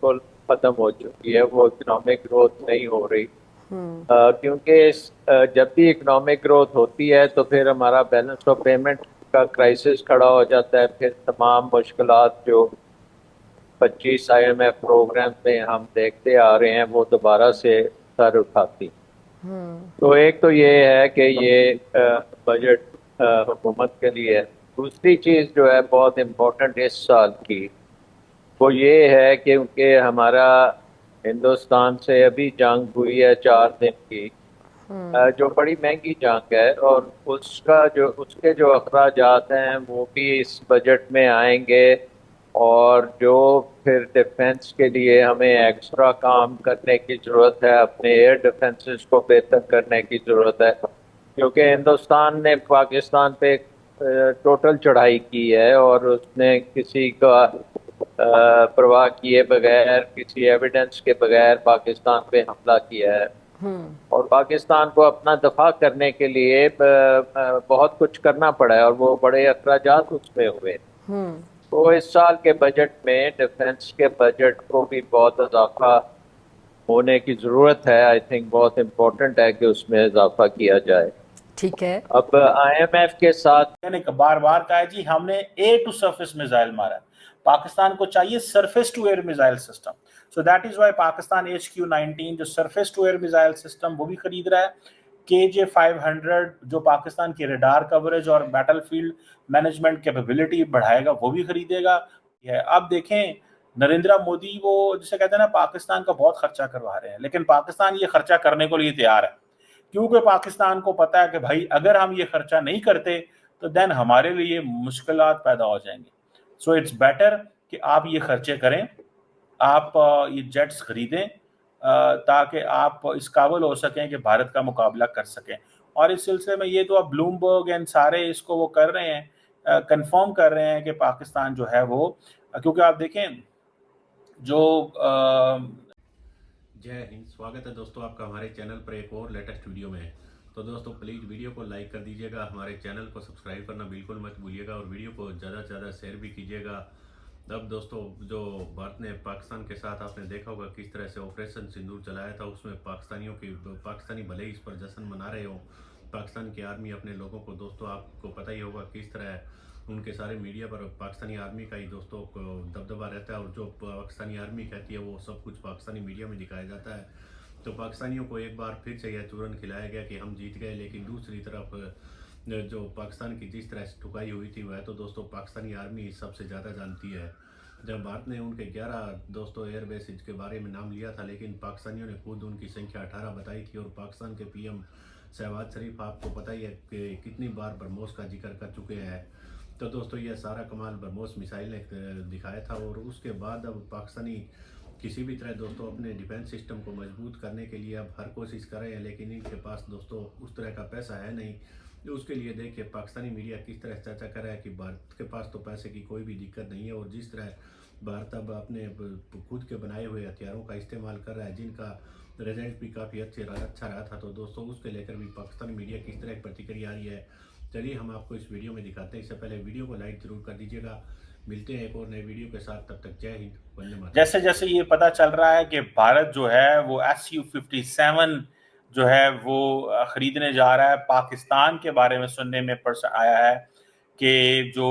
बिल्कुल ख़त्म हो चुकी है, वो इकोनॉमिक ग्रोथ नहीं हो रही। क्योंकि जब भी इकोनॉमिक ग्रोथ होती है तो फिर हमारा बैलेंस ऑफ पेमेंट का क्राइसिस खड़ा हो जाता है, फिर तमाम मुश्किलात जो 25 IMF प्रोग्राम में हम देखते आ रहे हैं वो दोबारा से सर उठाती। तो एक तो ये है कि ये बजट हुकूमत के लिए है। दूसरी चीज़ जो है बहुत इम्पोर्टेंट इस साल की, वो ये है कि क्योंकि हमारा हिंदुस्तान से अभी जंग हुई है 4 दिन की, जो बड़ी महंगी जंग है, और उसके जो अखराजात हैं वो भी इस बजट में आएंगे। और जो फिर डिफेंस के लिए हमें एक्स्ट्रा काम करने की ज़रूरत है, अपने एयर डिफेंसेस को बेहतर करने की ज़रूरत है, क्योंकि हिंदुस्तान ने पाकिस्तान पे टोटल चढ़ाई की है और उसने किसी का परवाह किए बगैर, किसी एविडेंस के बगैर पाकिस्तान पे हमला किया है। और पाकिस्तान को अपना दफा करने के लिए बहुत कुछ करना पड़ा है और वो बड़े अखराजात उसमें हुए। तो इस साल के बजट में डिफेंस के बजट को भी बहुत इजाफा होने की ज़रूरत है। आई थिंक बहुत इम्पोर्टेंट है कि उसमें इजाफा किया जाए। ठीक है। अब IMF के साथ मैंने बार बार कहा है जी, हमने एयर टू सरफेस मिसाइल मारा है, पाकिस्तान को चाहिए surface to air missile system. So that is why Pakistan HQ-19 जो surface to air missile system वो भी खरीद रहा है। KJ-500 जो पाकिस्तान की रडार कवरेज और बैटलफील्ड मैनेजमेंट कैपेबिलिटी बढ़ाएगा वो भी खरीदेगा। अब देखें, नरेंद्र मोदी वो जिसे कहते हैं ना, पाकिस्तान का बहुत खर्चा करवा रहे हैं, लेकिन पाकिस्तान ये खर्चा करने को लिए तैयार है, क्योंकि पाकिस्तान को पता है कि भाई अगर हम ये खर्चा नहीं करते तो देन हमारे लिए मुश्किलात पैदा हो जाएंगी। सो इट्स बेटर कि आप ये खर्चे करें, आप ये जेट्स खरीदें ताकि आप इस काबिल हो सकें कि भारत का मुकाबला कर सकें। और इस सिलसिले में ये तो अब ब्लूमबर्ग एंड सारे इसको वो कर रहे हैं, कंफर्म कर रहे हैं कि पाकिस्तान जो है वो, क्योंकि आप देखें जो जय हिंद। स्वागत है दोस्तों आपका हमारे चैनल पर एक और लेटेस्ट वीडियो में। तो दोस्तों प्लीज़ वीडियो को लाइक कर दीजिएगा, हमारे चैनल को सब्सक्राइब करना बिल्कुल मत भूलिएगा और वीडियो को ज़्यादा से ज़्यादा शेयर भी कीजिएगा। अब दोस्तों जो भारत ने पाकिस्तान के साथ, आपने देखा होगा किस तरह से ऑपरेशन सिंदूर चलाया था, उसमें पाकिस्तानी भले ही इस पर जश्न मना रहे हो, पाकिस्तान की आर्मी अपने लोगों को, दोस्तों आपको पता ही होगा किस तरह उनके सारे मीडिया पर पाकिस्तानी आर्मी का ही दोस्तों को दबदबा रहता है, और जो पाकिस्तानी आर्मी कहती है वो सब कुछ पाकिस्तानी मीडिया में दिखाया जाता है। तो पाकिस्तानियों को एक बार फिर से यह चूरन खिलाया गया कि हम जीत गए, लेकिन दूसरी तरफ जो पाकिस्तान की जिस तरह से ठुकाई हुई थी वह तो दोस्तों पाकिस्तानी आर्मी सबसे ज़्यादा जानती है। जब भारत ने उनके 11 दोस्तों एयरबेस के बारे में नाम लिया था, लेकिन पाकिस्तानियों ने खुद उनकी संख्या 18 बताई थी। और पाकिस्तान के PM शहबाज शरीफ, आपको पता ही है कि कितनी बार ब्रह्मोस का जिक्र कर चुके हैं। तो दोस्तों यह सारा कमाल ब्रह्मोस मिसाइल ने दिखाया था। और उसके बाद अब पाकिस्तानी किसी भी तरह दोस्तों अपने डिफेंस सिस्टम को मजबूत करने के लिए अब हर कोशिश कर रहे हैं, लेकिन इनके पास दोस्तों उस तरह का पैसा है नहीं। तो उसके लिए देखिए पाकिस्तानी मीडिया किस तरह चर्चा कर रहा है कि भारत के पास तो पैसे की कोई भी दिक्कत नहीं है, और जिस तरह भारत अब अपने खुद के बनाए हुए हथियारों का इस्तेमाल कर रहा है, जिनका रिजल्ट भी काफ़ी अच्छा रहा था। तो दोस्तों उसके लेकर भी पाकिस्तानी मीडिया किस तरह की प्रतिक्रिया आ रही है, चलिए हम आपको इस वीडियो में दिखाते हैं। इससे पहले वीडियो को लाइक जरूर कर दीजिएगा। मिलते हैं एक और नए वीडियो के साथ, तब तक जय हिंद, वंदे मातरम। जैसे जैसे ये पता चल रहा है कि भारत जो है वो SU-57 जो है वो खरीदने जा रहा है, पाकिस्तान के बारे में सुनने में आया है कि जो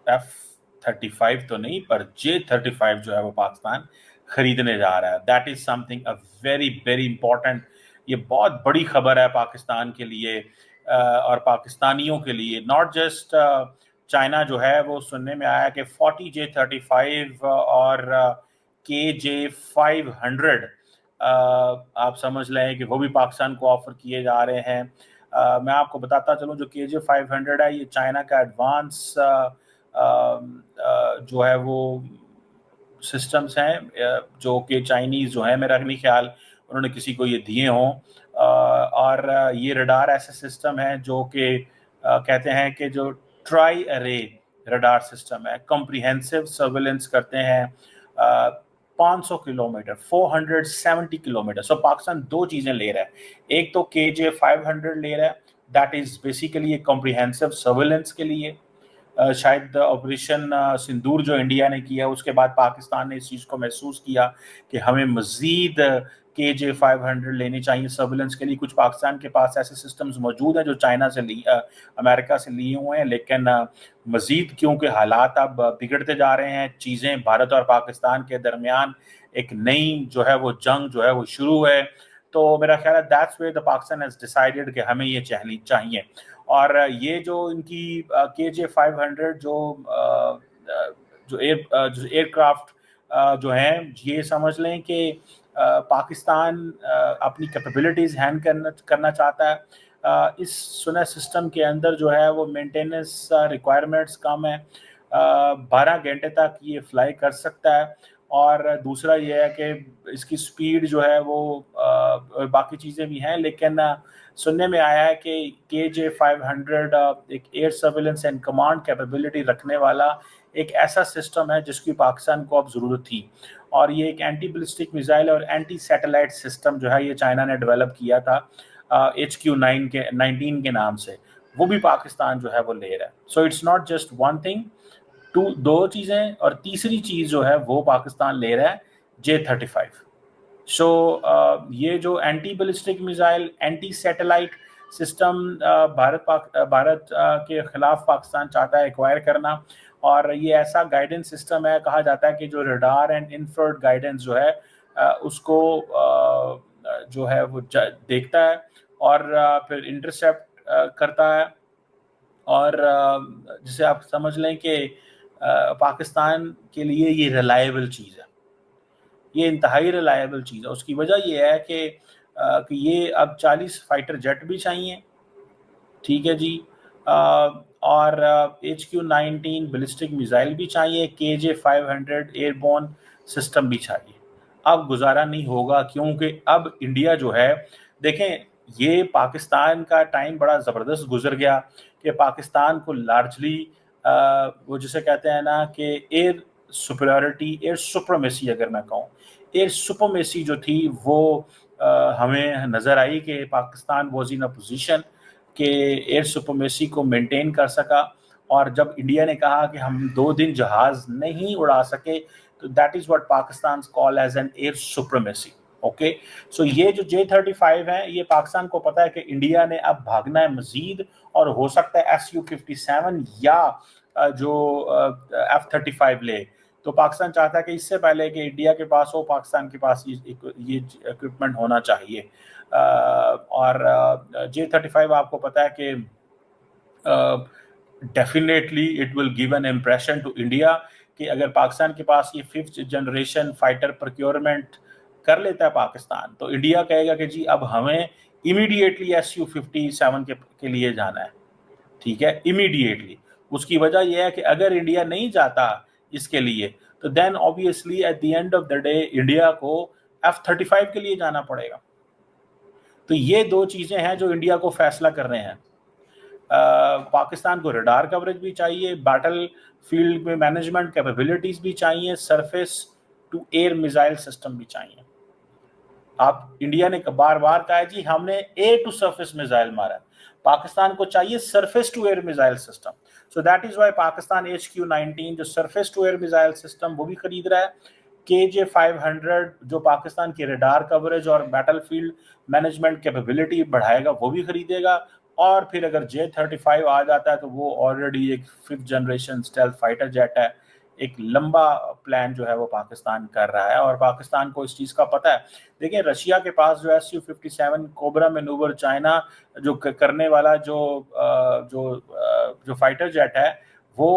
F-35 तो नहीं पर J-35 जो है वो पाकिस्तान खरीदने जा रहा है। That is something a very very important, ये बहुत बड़ी खबर है पाकिस्तान के लिए और पाकिस्तानियों के लिए। नॉट जस्ट चाइना जो है वो सुनने में आया कि 40 J-35 और KJ-500 आप समझ लें कि वो भी पाकिस्तान को ऑफर किए जा रहे हैं। मैं आपको बताता चलूं, जो KJ-500 है ये चाइना का एडवांस जो है वो सिस्टम्स हैं, जो कि चाइनीज़ जो है, मेरा नहीं ख्याल उन्होंने किसी को ये दिए हों। और ये रडार ऐसे सिस्टम है जो कि कहते हैं कि जो ट्राई अरे रडार सिस्टम है, कॉम्प्रिहेंसिव सर्विलेंस करते हैं 500 किलोमीटर, 470 किलोमीटर। सो पाकिस्तान दो चीज़ें ले रहा है, एक तो KJ-500 ले रहा है, that is basically comprehensive surveillance के लिए, शायद ऑपरेशन सिंदूर जो इंडिया ने किया, उसके बाद पाकिस्तान ने इस चीज़ को महसूस किया कि हमें मज़ीद KJ-500 लेने चाहिए सर्विलेंस के लिए। कुछ पाकिस्तान के पास ऐसे सिस्टम्स मौजूद हैं जो चाइना से अमेरिका से लिए हुए हैं, लेकिन मज़ीद क्योंकि हालात अब बिगड़ते जा रहे हैं, चीज़ें भारत और पाकिस्तान के दरमियान एक नई जो है वो जंग जो है वो शुरू है, तो मेरा ख्याल है that's where the Pakistan has decided कि हमें ये चाहिए। और ये जो इनकी KJ-500 जो एयरक्राफ्ट जो हैं, ये समझ लें कि पाकिस्तान अपनी कैपेबिलिटीज़ हैंड करना चाहता है। इस सुना सिस्टम के अंदर जो है वो मेंटेनेंस रिक्वायरमेंट्स कम है, 12 घंटे तक ये फ्लाई कर सकता है। और दूसरा ये है कि इसकी स्पीड जो है वो बाकी चीज़ें भी हैं, लेकिन सुनने में आया है कि KJ-500 एक air surveillance and command capability रखने वाला एक ऐसा सिस्टम है जिसकी पाकिस्तान को अब ज़रूरत थी। और ये एक एंटी बैलिस्टिक मिसाइल और एंटी सैटेलाइट सिस्टम जो है ये चाइना ने डेवलप किया था HQ-19 के नाम से, वो भी पाकिस्तान जो है वो ले रहा है। So it's not just one thing, दो चीज़ें, और तीसरी चीज़ जो है वो पाकिस्तान ले रहा है J-35। सो ये जो anti ballistic missile, anti satellite system Bharat के खिलाफ पाकिस्तान चाहता है एक्वायर करना, और ये ऐसा गाइडेंस सिस्टम है, कहा जाता है कि जो रडार एंड इंफ्रारेड गाइडेंस जो है उसको जो है वो देखता है और फिर इंटरसेप्ट करता है। और जिसे आप समझ लें कि पाकिस्तान के लिए ये रिलायबल चीज़ है, ये इंतहाई रिलायबल चीज़ है। उसकी वजह ये है कि ये अब 40 फाइटर जेट भी चाहिए, ठीक है जी, और HQ-19 बैलिस्टिक मिसाइल भी चाहिए, KJ-500 एयरबोर्न सिस्टम भी चाहिए। अब गुजारा नहीं होगा, क्योंकि अब इंडिया जो है, देखें, ये पाकिस्तान का टाइम बड़ा ज़बरदस्त गुजर गया कि पाकिस्तान को लार्जली वो जिसे कहते हैं ना कि एयर सुपरियॉरिटी, एयर सुप्रीमेसी, अगर मैं कहूँ एयर सुप्रीमेसी जो थी वो हमें नज़र आई कि Pakistan was in a position कि एयर सुप्रीमेसी को मेंटेन कर सका। और जब इंडिया ने कहा कि हम 2 दिन जहाज़ नहीं उड़ा सके, तो that is what Pakistan call as an air supremacy. Okay, so ये जो J-35 है, ये पाकिस्तान को पता है कि इंडिया ने अब भागना है मजीद, और हो सकता है Su-57 या जो F-35 ले, तो पाकिस्तान चाहता है कि इससे पहले कि इंडिया के पास हो, पाकिस्तान के पास ये इक्विपमेंट होना चाहिए। और J-35 आपको पता है कि definitely it will give an impression to India कि अगर पाकिस्तान के पास ये 5th जनरेशन फाइटर प्रोक्योरमेंट कर लेता है पाकिस्तान, तो इंडिया कहेगा कि जी अब हमें इमीडिएटली Su-57 के लिए जाना है, ठीक है, इमीडिएटली। उसकी वजह यह है कि अगर इंडिया नहीं जाता इसके लिए, तो then obviously at the end of the day India को F-35 के लिए जाना पड़ेगा। तो ये 2 चीज़ें हैं जो इंडिया को फैसला कर रहे हैं। पाकिस्तान को रडार कवरेज भी चाहिए, बैटल फील्ड में मैनेजमेंट कैपेबिलिटीज भी चाहिए, surface to air missile system भी चाहिए। आप इंडिया ने बार बार कहा है जी हमने एयर टू सरफेस मिसाइल मारा है, पाकिस्तान को चाहिए surface to air missile system. So that is why Pakistan HQ-19 जो surface to air missile system वो भी खरीद रहा है। KJ-500 जो पाकिस्तान की रडार कवरेज और बैटल फील्ड मैनेजमेंट कैपेबिलिटी बढ़ाएगा वो भी खरीदेगा। और फिर अगर J-35 आ जाता है तो वो ऑलरेडी एक 5th generation stealth fighter jet है। एक लंबा प्लान जो है वो पाकिस्तान कर रहा है, और पाकिस्तान को इस चीज़ का पता है। देखिए, रशिया के पास जो Su-57 कोबरा मैनूवर चाइना जो करने वाला जो फाइटर जेट है वो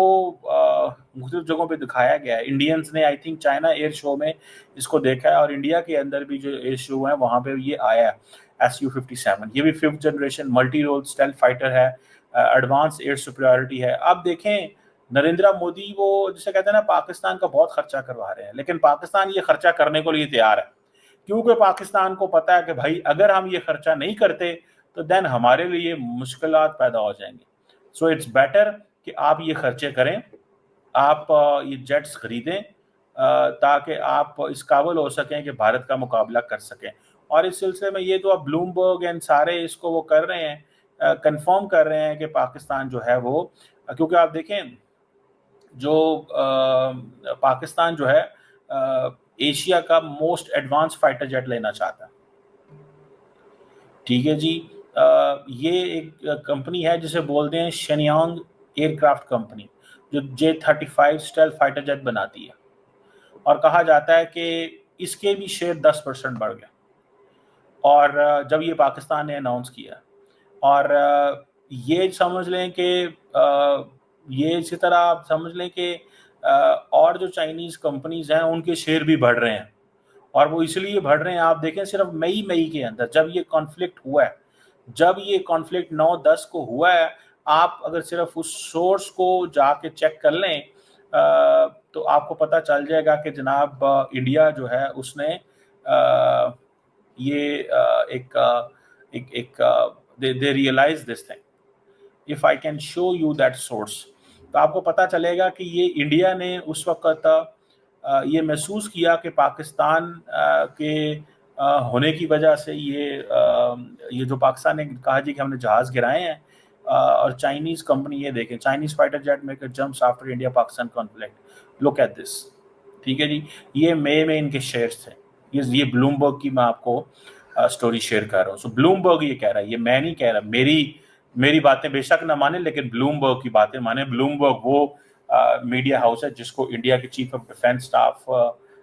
मुख्तलिफ जगहों पे दिखाया गया है। इंडियंस ने I think China air show में इसको देखा है, और इंडिया के अंदर भी जो एयर शो है वहाँ पे ये आया है Su-57। ये भी 5th generation multi role stealth fighter है, एडवांस एयर सुपरियॉरिटी है। अब देखें, नरेंद्र मोदी वो जिसे कहते हैं ना पाकिस्तान का बहुत खर्चा करवा रहे हैं, लेकिन पाकिस्तान ये खर्चा करने को लिए तैयार है, क्योंकि पाकिस्तान को पता है कि भाई अगर हम ये खर्चा नहीं करते तो देन हमारे लिए मुश्किलात पैदा हो जाएंगी। सो इट्स बेटर कि आप ये खर्चे करें, आप ये जेट्स खरीदें ताकि आप इस काबिल हो सकें कि भारत का मुकाबला कर सकें। और इस सिलसिले में ये तो अब ब्लूमबर्ग एंड सारे इसको वो कर रहे हैं, कंफर्म कर रहे हैं कि पाकिस्तान जो है वो, क्योंकि आप देखें जो पाकिस्तान जो है एशिया का मोस्ट एडवांस फाइटर जेट लेना चाहता है। ठीक है जी। ये एक कंपनी है जिसे बोलते हैं शेनियांग एयरक्राफ्ट कंपनी, जो J-35 स्टेल्थ फाइटर जेट बनाती है, और कहा जाता है कि इसके भी शेयर 10% बढ़ गए, और जब ये पाकिस्तान ने अनाउंस किया, और ये समझ लें कि ये इसी तरह आप समझ लें कि और जो चाइनीज़ कंपनीज हैं उनके शेयर भी बढ़ रहे हैं, और वो इसलिए बढ़ रहे हैं। आप देखें सिर्फ मई के अंदर जब ये कॉन्फ्लिक्ट हुआ है, जब ये कॉन्फ्लिक्ट 9-10 को हुआ है, आप अगर सिर्फ उस सोर्स को जाके चेक कर लें तो आपको पता चल जाएगा कि जनाब इंडिया जो है उसने ये एक they realize this thing. If I can show you that source, तो आपको पता चलेगा कि ये इंडिया ने उस वक्त ये महसूस किया कि पाकिस्तान के होने की वजह से ये जो पाकिस्तान ने कहा जी कि हमने जहाज़ गिराए हैं, और चाइनीज़ कंपनी, ये देखें, Chinese fighter jet maker jumps after India Pakistan conflict, look at this. ठीक है जी, ये मई में इनके शेयर्स थे। ये ब्लूमबर्ग की मैं आपको स्टोरी शेयर कर रहा हूँ। सो ब्लूमबर्ग ये कह रहा है, ये मैं नहीं कह रहा, मेरी बातें बेशक ना माने, लेकिन ब्लूमबर्ग की बातें माने। ब्लूमबर्ग वो मीडिया हाउस है जिसको इंडिया के chief of defence staff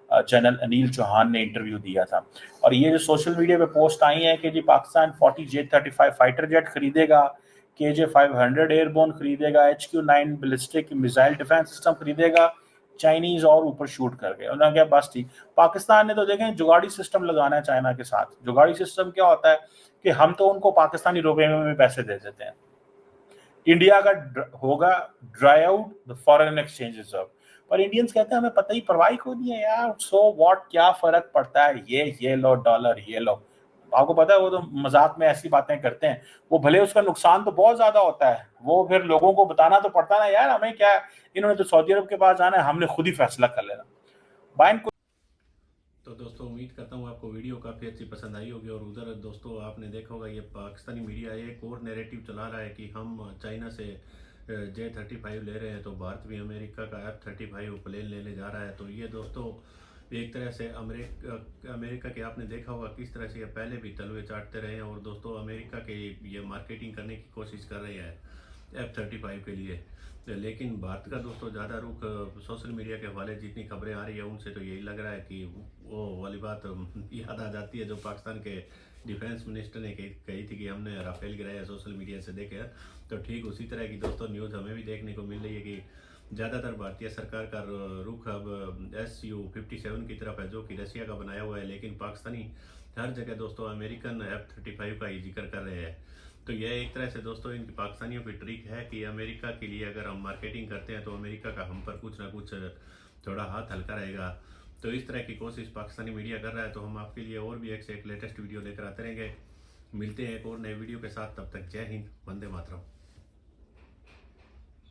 general Anil Chauhan ने इंटरव्यू दिया था, और ये जो सोशल मीडिया पे पोस्ट आई है कि जी पाकिस्तान 40 J-35 फाइटर जेट खरीदेगा, KJ-500 एयरबोर्न खरीदेगा, HQ-9 ballistic missile defence system खरीदेगा, चाइनीज और ऊपर शूट कर गए। उन्होंने कहा बस ठीक। पाकिस्तान ने तो देखें जुगाड़ी सिस्टम लगाना है चाइना के साथ। जुगाड़ी सिस्टम क्या होता है कि हम तो उनको पाकिस्तानी रुपए में पैसे दे देते हैं, इंडिया का होगा dry out the foreign exchange reserve, पर इंडियंस कहते हैं हमें पता ही परवाही को नहीं है यार, सो व्हाट, क्या फर्क पड़ता है, ये लो डॉलर, ये लो। आपको पता है वो तो मजाक में ऐसी बातें करते हैं, वो भले उसका नुकसान तो बहुत ज्यादा होता है, वो फिर लोगों को बताना तो पड़ता ना यार, हमें क्या, इन्होंने तो सऊदी अरब के पास जाना है, हमने खुद ही फैसला कर लेना। बाइन तो दोस्तों उम्मीद करता हूँ आपको वीडियो काफ़ी अच्छी पसंद आई होगी। और उधर दोस्तों आपने देखा होगा ये पाकिस्तानी मीडिया एक और नैरेटिव चला रहा है कि हम चाइना से J-35 ले रहे हैं, तो भारत भी अमेरिका का F-35 प्लेन लेने जा रहा है। तो ये दोस्तों एक तरह से अमेरिका के आपने देखा होगा किस तरह से ये पहले भी तलवे चाटते रहे हैं, और दोस्तों अमेरिका के ये मार्केटिंग करने की कोशिश कर रहे हैं F-35 के लिए। लेकिन भारत का दोस्तों ज़्यादा रुख सोशल मीडिया के हवाले जितनी खबरें आ रही है उनसे तो यही लग रहा है कि वो वाली बात याद आ जाती है जो पाकिस्तान के डिफेंस मिनिस्टर ने कही थी कि हमने राफेल गिराया सोशल मीडिया से देखे। तो ठीक उसी तरह की दोस्तों न्यूज़ हमें भी देखने को मिल रही है कि ज़्यादातर भारतीय सरकार का रुख अब Su-57 की तरफ है जो कि रशिया का बनाया हुआ है, लेकिन पाकिस्तानी हर जगह दोस्तों अमेरिकन F-35 का ही जिक्र कर रहे हैं। तो यह एक तरह से दोस्तों इनकी पाकिस्तानियों की ट्रिक है कि अमेरिका के लिए अगर हम मार्केटिंग करते हैं तो अमेरिका का हम पर कुछ ना कुछ थोड़ा हाथ हल्का रहेगा। तो इस तरह की कोशिश पाकिस्तानी मीडिया कर रहा है। तो हम आपके लिए और भी एक से एक लेटेस्ट वीडियो लेकर आते रहेंगे। मिलते हैं एक और नए वीडियो के साथ, तब तक जय हिंद, वंदे मातरम।